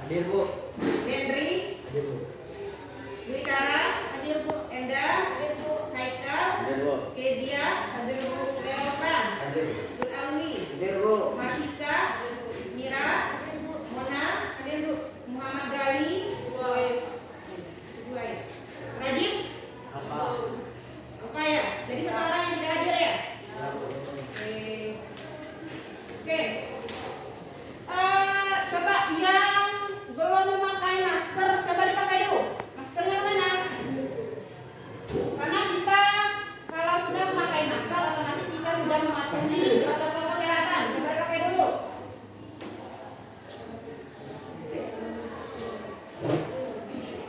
Hadir, Bu. Henry, Hadir, Bu. Dwi Kara, Hadir, Bu. Enda, Hadir, Bu. Haikal, Hadir, Bu. Kedia, Leopan, Hadir. Nur Awi, Hadir, Bu. Markisa, Mira, Mona, Hadir, Bu. Muhammad Gali, dua ya. Radit, Apa? apa ya? Jadi satu orang yang tidak hadir ya? Ya, Bu. Oke. Coba yang belum memakai masker, coba dipakai dulu. Maskernya mana? Karena kita kalau sudah memakai masker, otomatis kita sudah mematuhi protokol kesehatan. Coba dipakai dulu.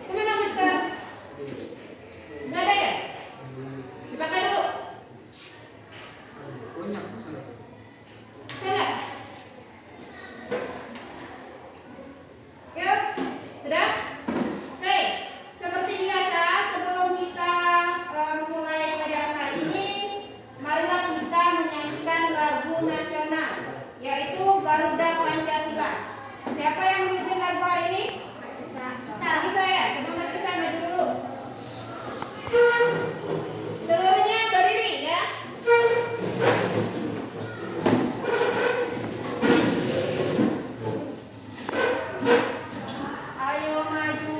Kemana masker? Nggak ada ya? Dipakai dulu. Punya. Saya. Yuk, sudah? Oke, seperti biasa sebelum kita mulai pelajaran hari ini, marilah kita menyanyikan lagu nasional, yaitu Garuda Pancasila. Siapa yang memimpin lagu hari ini? Bisa ya? Coba Mas Isa maju dulu. Seluruhnya berdiri ya. Ayo maju,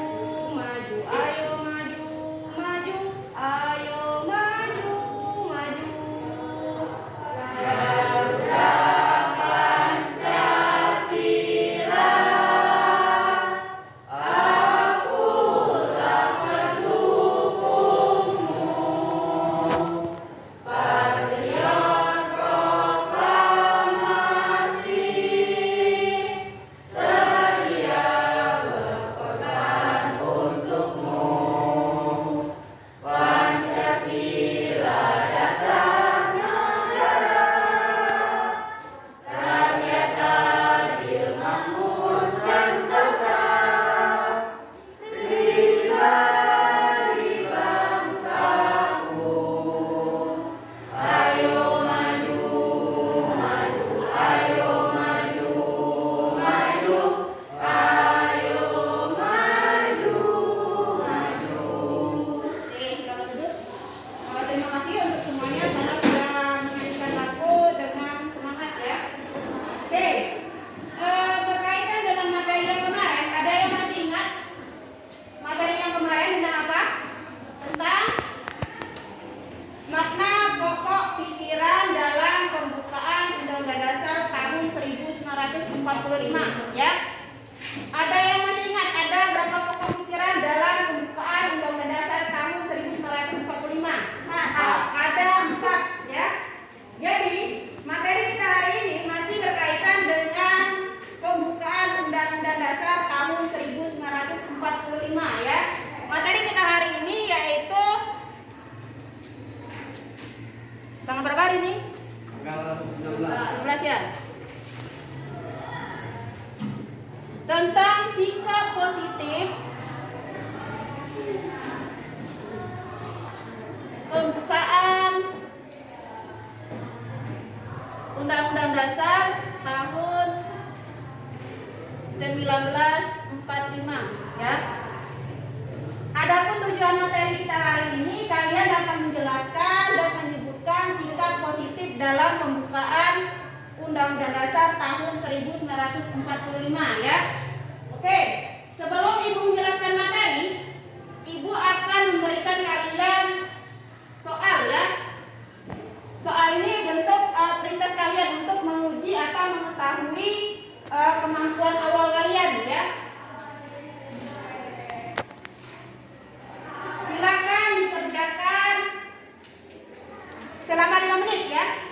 maju, ayo maju, maju, ayo maju, maju. Garuda Pancasila, akulah pendukungmu, patriot proklamasi, sedia berkorban untukmu. Pancasila dasar negara, rakyat adil makmur sentosa, pribadi bangsaku. Ayo maju, maju, ayo maju, maju, ayo maju, maju. Oke, selamat duduk. Terima kasih untuk semuanya karena sudah menyanyikan lagu dengan semangat ya. Oke, berkaitan dengan materi yang kemarin, ada yang masih ingat? Materi yang kemarin tentang apa? Tentang makna pokok pikiran dalam pembukaan Undang-Undang Dasar tahun 1945 ya. Ada yang masih ingat ada berapa pokok pikiran dalam pembukaan Undang-Undang Dasar tahun 1945? Ada 4 ya. Jadi materi kita hari ini masih berkaitan dengan pembukaan Undang-Undang Dasar tahun 1945 ya. Materi kita hari ini yaitu tanggal berapa hari ini? Tanggal 19. 12 ya. Tentang sikap positif pembukaan Undang-Undang Dasar tahun 1945 ya. Adapun tujuan materi kita hari ini, kalian dapat menjelaskan dan menyebutkan sikap positif dalam pembukaan Undang-Undang Dasar tahun 1945 ya. Oke, sebelum Ibu menjelaskan materi, Ibu akan memberikan kalian soal ya. Soal ini bentuk perintah kalian untuk menguji atau mengetahui kemampuan awal kalian ya. Silakan dikerjakan selama 5 menit ya.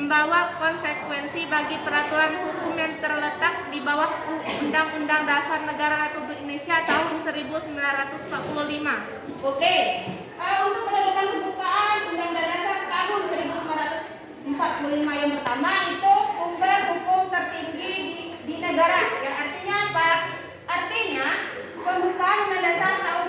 membawa konsekuensi bagi peraturan hukum yang terletak di bawah Undang-Undang Dasar Negara Republik Indonesia tahun 1945. Oke. Untuk kedudukan pembukaan Undang-Undang Dasar tahun 1945 yang pertama itu sumber hukum tertinggi di negara. Yang artinya apa? Artinya pembukaan Undang-Undang Dasar tahun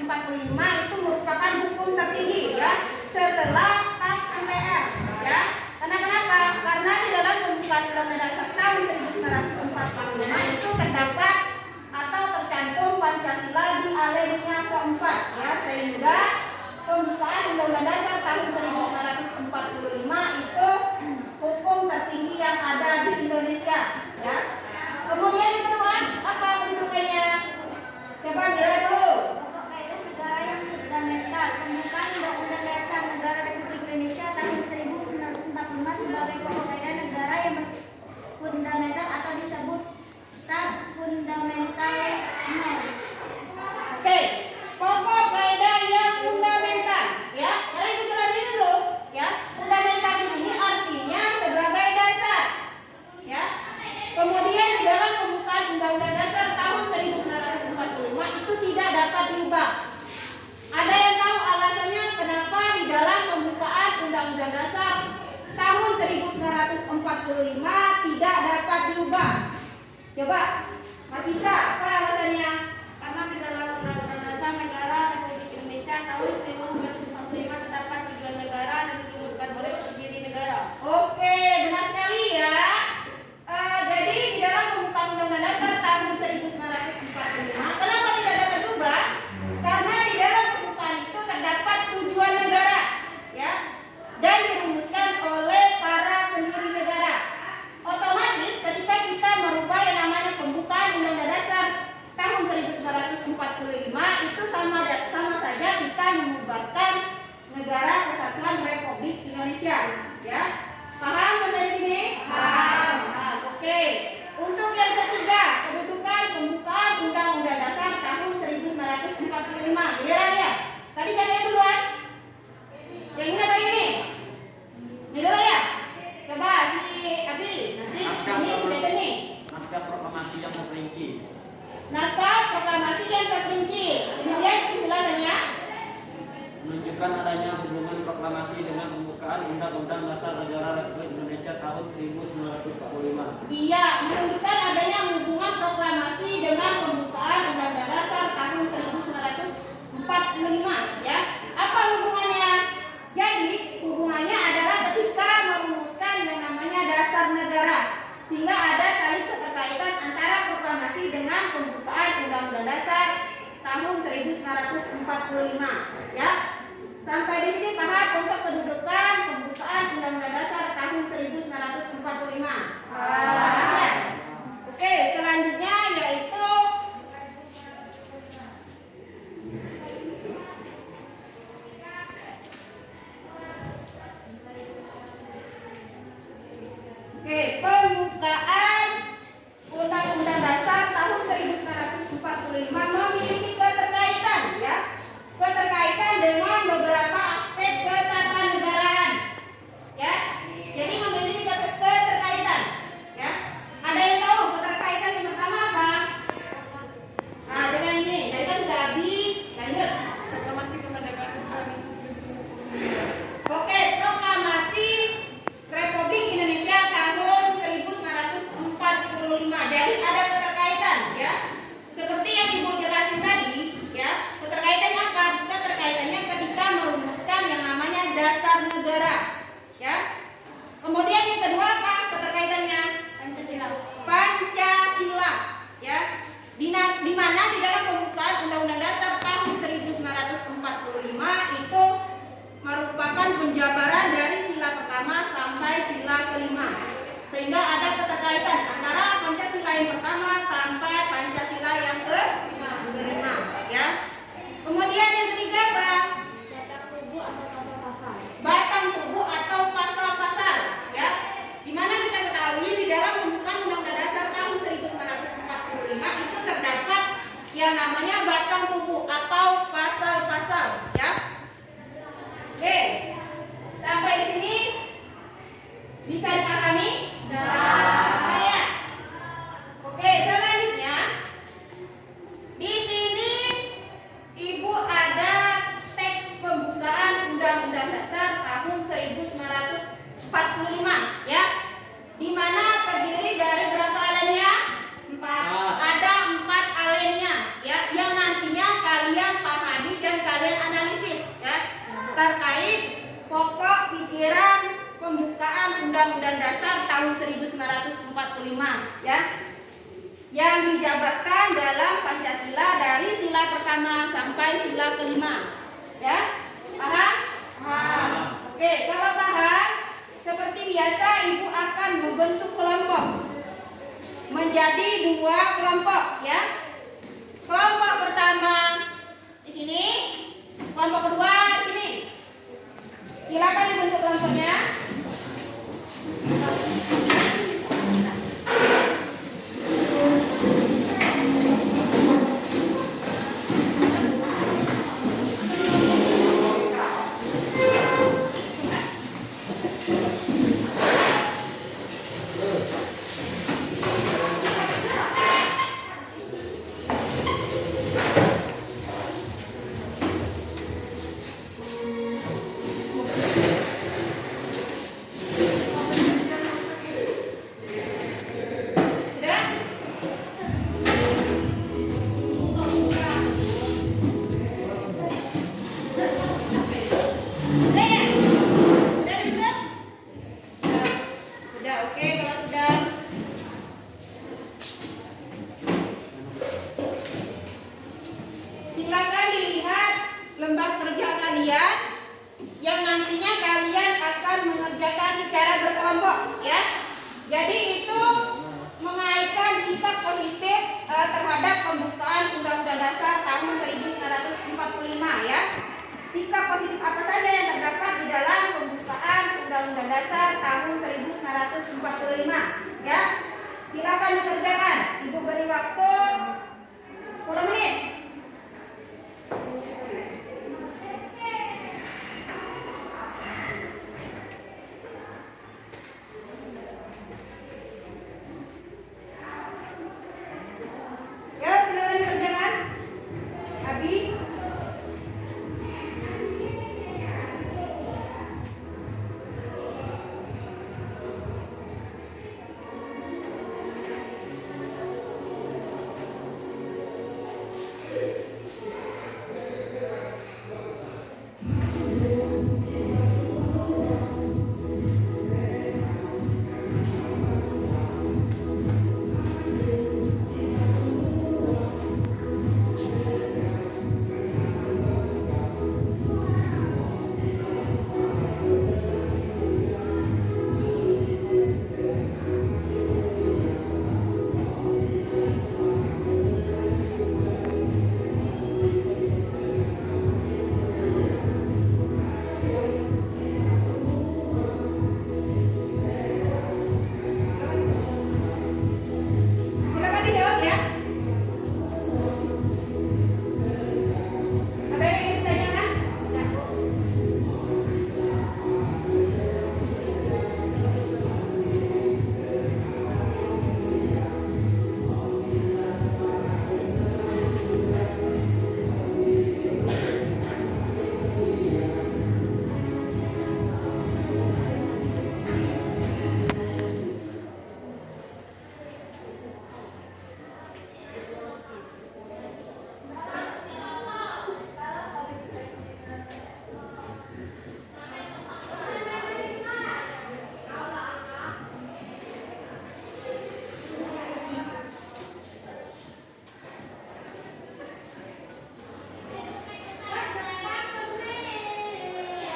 1945 itu merupakan hukum tertinggi ya setelah TAP MPR ya. Karena kenapa? Karena di dalam pembukaan Undang-Undang Dasar tahun 1945 itu terdapat atau tercantum Pancasila di alinea keempat ya, sehingga pembukaan Undang-Undang Dasar tahun 1945 itu hukum tertinggi yang ada di Indonesia ya. Kemudian yang kedua, apa penunjukannya? Coba Mira dulu. Pokok kaidah negara yang fundamental. Pembukaan Undang-Undang Dasar Negara Republik Indonesia tahun 1945 sebagai pokok kaidah negara yang fundamental atau disebut Stats Fundamental No. Oke, pokok kaidah yang fundamental ya. Kalian itu jelas dulu ya. Fundamental di sini artinya sebagai dasar ya. Kemudian di dalam pembukaan Undang-Undang Dasar tahun 1945 itu tidak dapat diubah. Ada yang tahu alasannya kenapa di dalam pembukaan Undang-Undang Dasar tahun 1945 tidak dapat diubah? Coba, Mas Isa, apa alasannya? Karena di dalam Undang-Undang Dasar Negara Republik Indonesia tahun 1945 terdapat tujuan negara dan dirumuskan oleh pendiri negara. Oke, benar sekali ya. Jadi di dalam pembukaan Undang-Undang Dasar tahun 1945, kenapa tidak dapat diubah? Karena di dalam pembukaan itu terdapat tujuan negara, ya, dan dirumuskan oleh para pendiri negara. Otomatis ketika kita merubah yang namanya pembukaan Undang-Undang Dasar tahun 1945 itu sama saja kita membubarkan Negara Kesatuan Republik Indonesia, ya. Paham sampai sini? Paham. Nah, oke. Untuk yang ketiga, kedudukan pembukaan Undang-Undang Dasar tahun 1945. Lihat. Tadi siapa yang duluan? Yang ini atau ini? Ini dulu ya. Coba si Abi, nanti ini sudah ini. Naskah proklamasi yang terperinci. Naskah proklamasi yang terperinci. Kemudian penjelasannya Menunjukkan adanya hubungan proklamasi dengan pembukaan Undang-Undang Dasar Negara Republik Indonesia tahun 1945. iya, menunjukkan adanya hubungan proklamasi dengan pembukaan Undang-Undang Dasar tahun 1945 ya. Apa hubungannya? Jadi, hubungannya adalah ketika merumuskan yang namanya dasar negara, sehingga ada saling keterkaitan antara proklamasi dengan pembukaan Undang-Undang Dasar tahun 1945 ya. Sampai di sini paham untuk kedudukan pembukaan Undang-Undang Dasar tahun 1945. Ya. Oke, selanjutnya yaitu pembukaan Undang-Undang Dasar tahun 1945 memiliki keterkaitan ya. Keterkaitan dengan beberapa aspek ketatanegaraan. Bisa dipahami? Saya. Oke, selanjutnya di sini Ibu ada teks pembukaan Undang-Undang Dasar tahun 1945 ya. Di mana terdiri dari berapa alinea? 4. Ada 4 alinea ya, yang nantinya kalian pahami dan kalian analisis ya terkait pokok pikiran pembukaan Undang-Undang Dasar tahun 1945 ya, yang dijabarkan dalam Pancasila dari sila pertama sampai sila kelima ya. Paham? Oke, kalau paham, seperti biasa Ibu akan membentuk kelompok menjadi 2 kelompok ya. Kelompok pertama di sini, kelompok kedua di sini. Silakan dibentuk kelompoknya. Silakan dilihat lembar kerja kalian yang nantinya kalian akan mengerjakan secara berkelompok ya. Jadi itu mengaitkan sikap positif terhadap pembukaan Undang-Undang Dasar tahun 1945 ya. Sikap positif apa saja yang terdapat di dalam pembukaan Undang-Undang Dasar tahun 1945 ya. Silakan dikerjakan. Ibu beri waktu 10 menit. Ya, silakan dikerjakan. Abi. Silakan dijawab ya.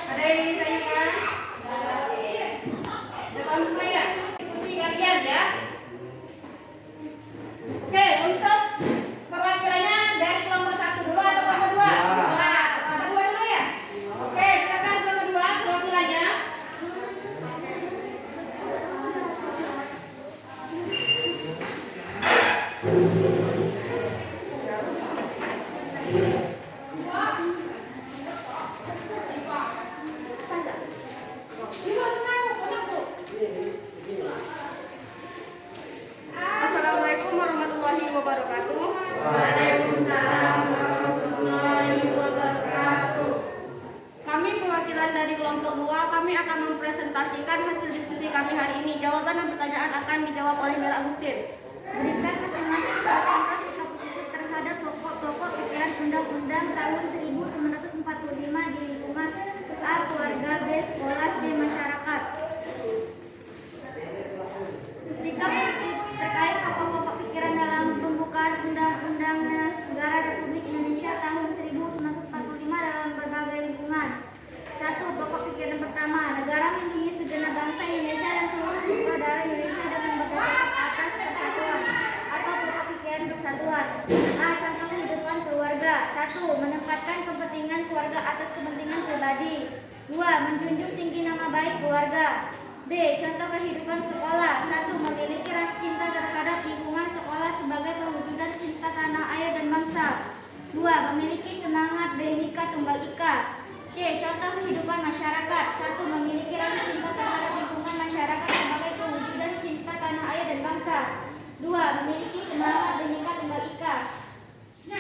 Ada yang ingin ditanyakan? Ada yang ingin ditanyakan? Sudah paham semua ya? Diskusi kalian ya. Oke, untuk perwakilannya dari kelompok 1 dulu atau kelompok 2? Kelompok 2 dulu ya? Oke, silakan kelompok 2 perwakilannya. Assalamualaikum warahmatullahi wabarakatuh. Waalaikumsalam warahmatullahi wabarakatuh. Kami perwakilan dari kelompok 2, kami akan mempresentasikan hasil diskusi kami hari ini. Jawaban dan pertanyaan akan dijawab oleh Mira Agustin. Berikan masing-masing contoh sikap positif terhadap pokok-pokok pikiran Undang-Undang tahun 1945 di lingkungan A. Keluarga, B. Sekolah, C. Masyarakat. Sikap positif terkait pokok-pokok pikiran dalam pembukaan Undang-Undang Negara Republik Indonesia tahun 1945 dalam berbagai lingkungan. 1. Pokok pikiran pertama, negara melindungi segenap bangsa Indonesia dan seluruh tumpah darah Indonesia dengan berdasarkan atas persatuan atau pokok pikiran persatuan. A. Contoh kehidupan keluarga. 1. Menempatkan kepentingan keluarga atas kepentingan pribadi. 2. Menjunjung tinggi nama baik keluarga. B. Contoh kehidupan sekolah. 1. Memiliki rasa cinta terhadap lingkungan sekolah sebagai perwujudan cinta tanah air dan bangsa. 2. Memiliki semangat Bhinneka Tunggal Ika. C. Contoh kehidupan masyarakat. 1. Memiliki rasa cinta terhadap lingkungan masyarakat sebagai perwujudan cinta tanah air dan bangsa. 2. Memiliki semangat Bhinneka Tunggal Ika. 2.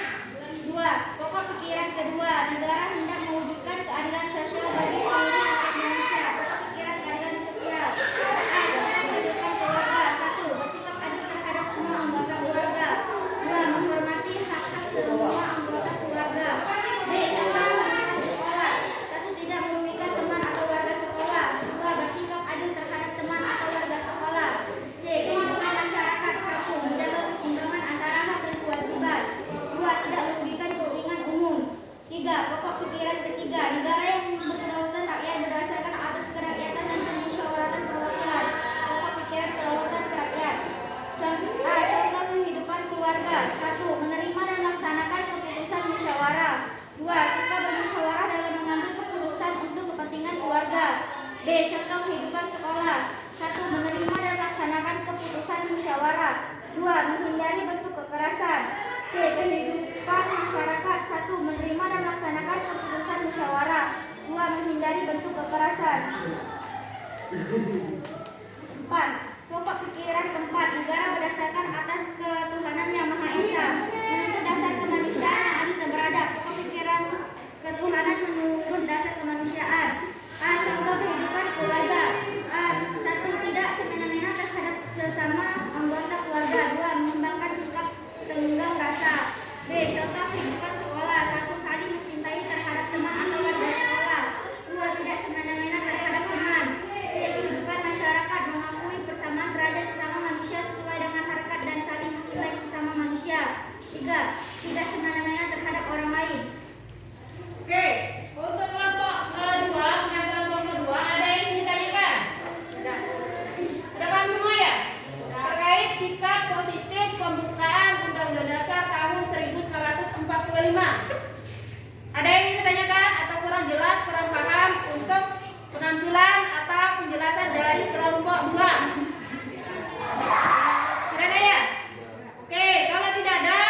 Pokok pikiran kedua, negara hendak mewujudkan keadilan sosial bagi seluruh rakyat Indonesia. Pokok pikiran keadilan sosial. A. Contoh kehidupan keluarga. 1. Bersikap adil terhadap semua anggota keluarga. 2. Menghormati hak-hak semua anggota keluarga. B. Contoh kehidupan sekolah. 1. Tidak merugikan teman atau warga sekolah. 2. Bersikap adil terhadap teman atau warga sekolah. C. Kehidupan masyarakat. 1. Menjaga keseimbangan antara hak dan kewajiban. 2. Tidak merugikan kepentingan umum. 3. Pokok pikiran ketiga, negara yang berkedaulatan rakyat berdasarkan atas kerakyatan dan permusyawaratan perwakilan. Pokok pikiran kedaulatan rakyat. A. Contoh kehidupan keluarga. 1. Menerima dan melaksanakan keputusan musyawarah. 2. Suka bermusyawarah dalam mengambil keputusan untuk kepentingan keluarga. B. Contoh kehidupan sekolah. 1. Menerima dan melaksanakan keputusan musyawarah. 2. Menghindari bentuk kekerasan. C. Kehidupan masyarakat. 1. Menerima dan melaksanakan keputusan musyawarah. 2. Menghindari bentuk kekerasan. 4. Pokok pikiran keempat, negara berdasarkan atas ketuhanan yang Maha Esa, menuntut dasar kemanusiaan yang adil dan beradab. Pokok pikiran ketuhanan menuntut dasar kemanusiaan. A. Contoh kehidupan keluarga. A. 1. Tidak semena-mena terhadap sesama anggota keluarga. 2. Mengembangkan sikap tenggang rasa. B. Contoh kehidupan sekolah. 1. Saling mencintai terhadap teman atau warga sekolah. 2. Tidak semena-mena terhadap teman. C. Kehidupan masyarakat, mengakui persamaan derajat sesama manusia sesuai dengan harkat dan saling mencintai sesama manusia. 3. Tidak semena-mena terhadap orang lain. Oke, untuk kelompok kedua, kelompok kedua ada yang ingin ditanyakan? Sudah paham semua ya? Terkait sikap positif pembukaan Undang-Undang Dasar tahun 1945. Ada yang ingin ditanyakan atau kurang jelas, kurang paham untuk penampilan atau penjelasan dari kelompok 2? Sudah ada ya? Oke, kalau tidak ada,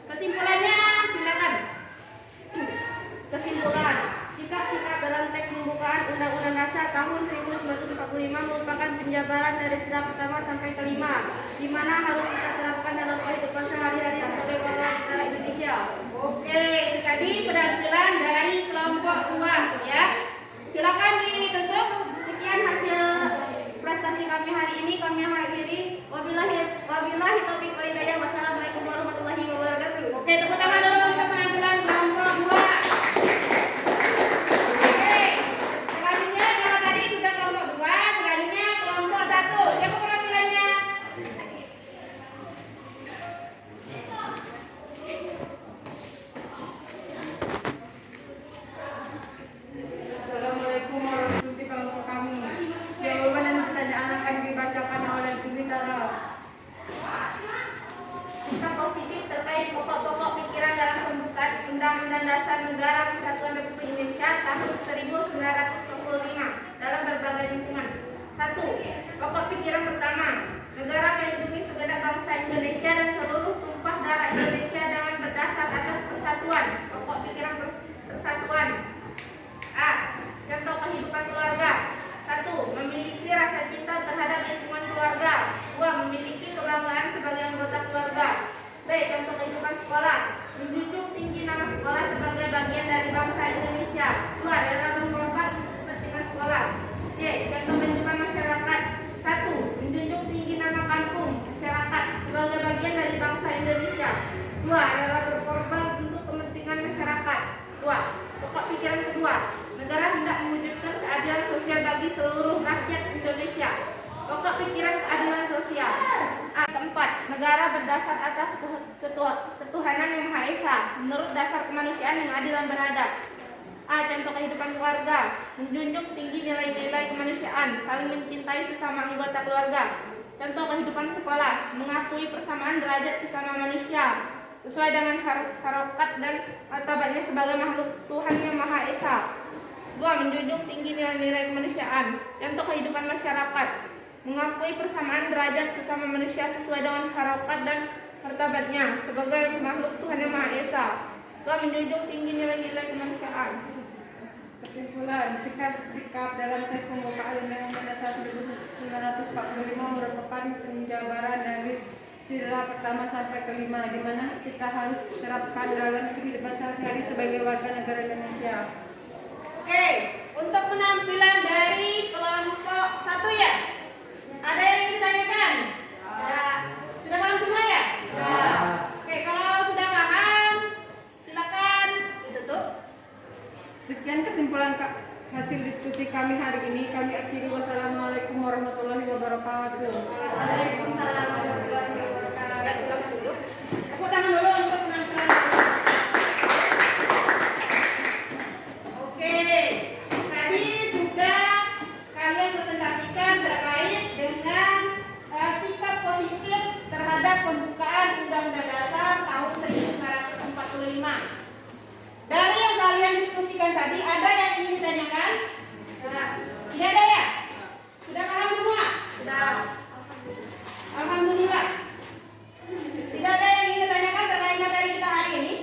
kesimpulannya silakan. Kesimpulan, sikap-sikap dalam teks pembukaan Undang-Undang Dasar tahun 1945 merupakan penjabaran dari sila pertama sampai kelima, di mana harus kita terapkan dalam kehidupan sehari-hari sebagai warga negara Indonesia. Oke, itu tadi penampilan dari kelompok 2 ya. Silakan ditutup. Sekian hasil prestasi kami hari ini. Kami akhiri. Wabillahi taufiq wal hidayah. Wassalamualaikum warahmatullahi wabarakatuh. Oke, tepuk tangan dulu untuk penampilan kelompok 2. Oke, selanjutnya kalau tadi sudah kelompok 2, selanjutnya kelompok 1. Siapa penampilannya? Assalamualaikum warahmatullahi wabarakatuh kami. Jawaban dan pertanyaan akan dibacakan oleh Ibu Tara. Sikap positif terkait pokok-pokok pikiran dalam pembukaan Undang-Undang Dasar Negara Kesatuan Republik Indonesia tahun 1945 dalam berbagai lingkungan. 1. Pokok pikiran pertama, negara melindungi segenap bangsa Indonesia dan seluruh tumpah darah Indonesia dengan berdasar atas persatuan. Pokok pikiran persatuan. A. Contoh kehidupan keluarga. 1. Memiliki rasa cinta Negara berdasar atas ketuhanan yang Maha Esa, menurut dasar kemanusiaan yang adil dan beradab. A. Contoh kehidupan keluarga, menjunjung tinggi nilai-nilai kemanusiaan, saling mencintai sesama anggota keluarga. Contoh kehidupan sekolah, mengakui persamaan derajat sesama manusia, sesuai dengan harokat dan martabatnya sebagai makhluk Tuhan yang Maha Esa. 2. Menjunjung tinggi nilai-nilai kemanusiaan. Contoh kehidupan masyarakat, mengakui persamaan derajat sesama manusia sesuai dengan harokat dan martabatnya sebagai makhluk Tuhan yang Maha Esa. 2. Menjunjung tinggi nilai-nilai kemanusiaan. Kesimpulan, sikap dalam tes pembukaan Undang-Undang Dasar 1945 merupakan penjabaran dari sila pertama sampai kelima, di mana kita harus terapkan dalam kehidupan sehari-hari sebagai warga negara Indonesia. Oke, untuk penampilan dari kelompok 1 ya. Ada yang ingin ditanyakan? Sudah paham semua ya? Oke, kalau sudah paham, silakan ditutup. Sekian kesimpulan hasil diskusi kami hari ini. Kami akhiri. Wassalamualaikum warahmatullahi wabarakatuh. Waalaikumsalam warahmatullahi wabarakatuh. Ya, silakan dulu. Tepuk tangan dulu untuk penampilan. Oke, tadi sudah kalian presentasikan terkait dengan sikap positif terhadap pembukaan Undang-Undang Dasar tahun 1945. Dari yang kalian diskusikan tadi, ada yang ingin ditanyakan? Tidak ada ya? Sudah paham semua? Sudah. Alhamdulillah. Tidak ada yang ingin ditanyakan terkait materi kita hari ini?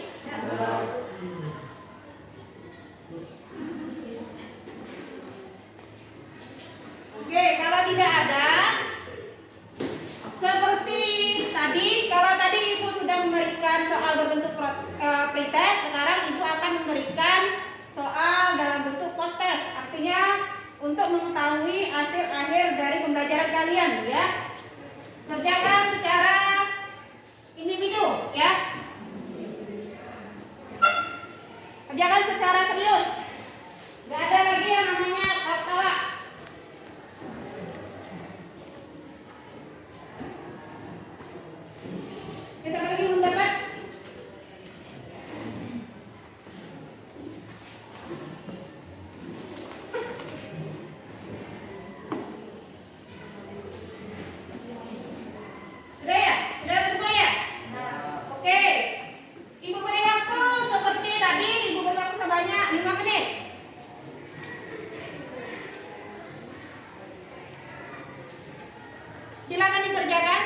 Oke, kalau tidak ada, seperti tadi, kalau tadi Ibu sudah memberikan soal berbentuk pretest, sekarang Ibu akan memberikan soal dalam bentuk post-test. Artinya untuk mengetahui hasil akhir dari pembelajaran kalian, ya. Kerjakan secara individu, ya. Kerjakan secara serius. Gak ada lagi yang namanya tawa-tawa. Kita lagi mendapat. Sudah ya? Sudah semua ya? Oke. Ibu beri waktu seperti tadi. Ibu beri waktu sebanyak 5 menit. Silakan dikerjakan.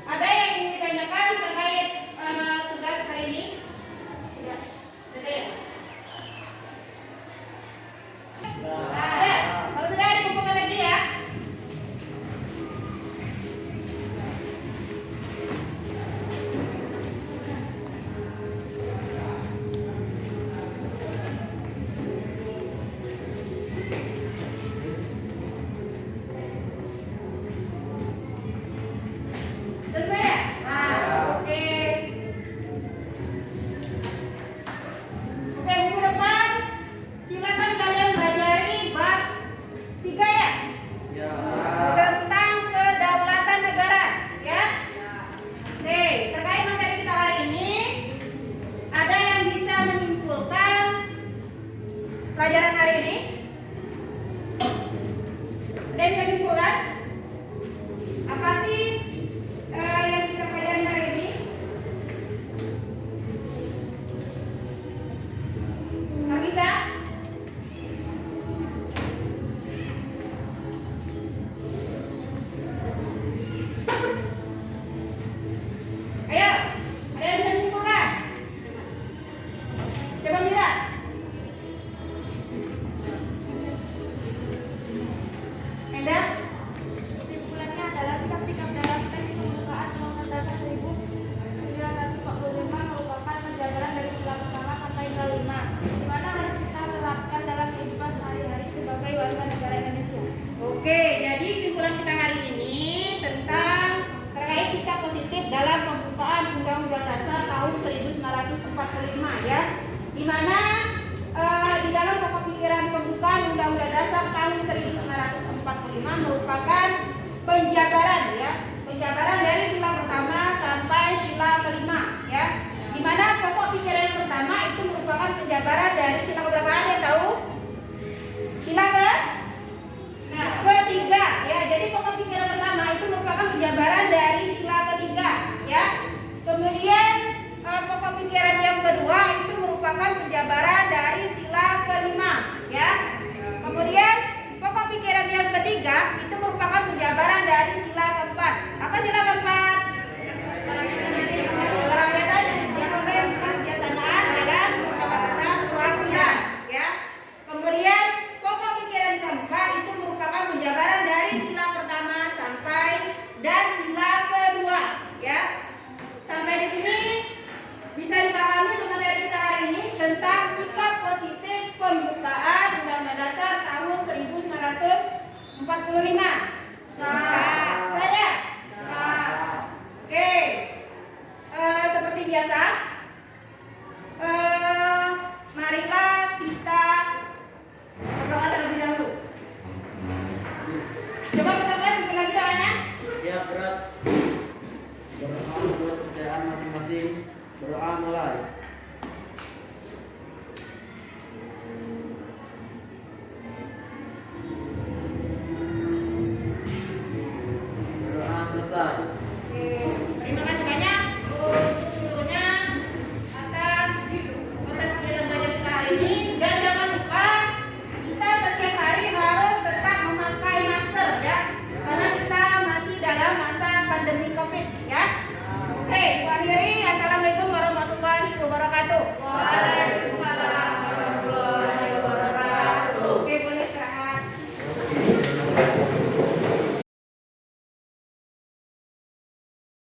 Ada yang ingin ditanyakan terkait tugas hari ini? Tidak. Ada ya? Ada. Kalau sudah dikumpulkan lagi ya. penjabaran dari sila pertama sampai sila kelima, ya. Di mana pokok pikiran yang pertama itu merupakan penjabaran dari sila keberapa, ada yang tahu? Sila ketiga, ya. Jadi pokok pikiran pertama itu merupakan penjabaran dari sila ketiga, ya. Kemudian pokok pikiran yang kedua itu merupakan penjabaran dari sila kelima, ya. Kemudian pokok pikiran yang ketiga itu merupakan penjabaran dari sila keempat. Apa sila keempat? Kerakyatan, kebijaksanaan, dan kesepakatan perwakilan, ya. Kemudian pokok pikiran keempat itu merupakan penjabaran dari sila pertama sampai dan sila kedua, ya. Sampai di sini bisa dipahami materi kita hari ini tentang sikap positif pembukaan Undang-Undang Dasar tahun 1945. Saya? Oke. Seperti biasa, marilah kita berdoa terlebih dahulu. Coba kita lihat mungkin lagi doanya. Siap berat. Berdoa buat kerjaan masing-masing. Berdoa mulai.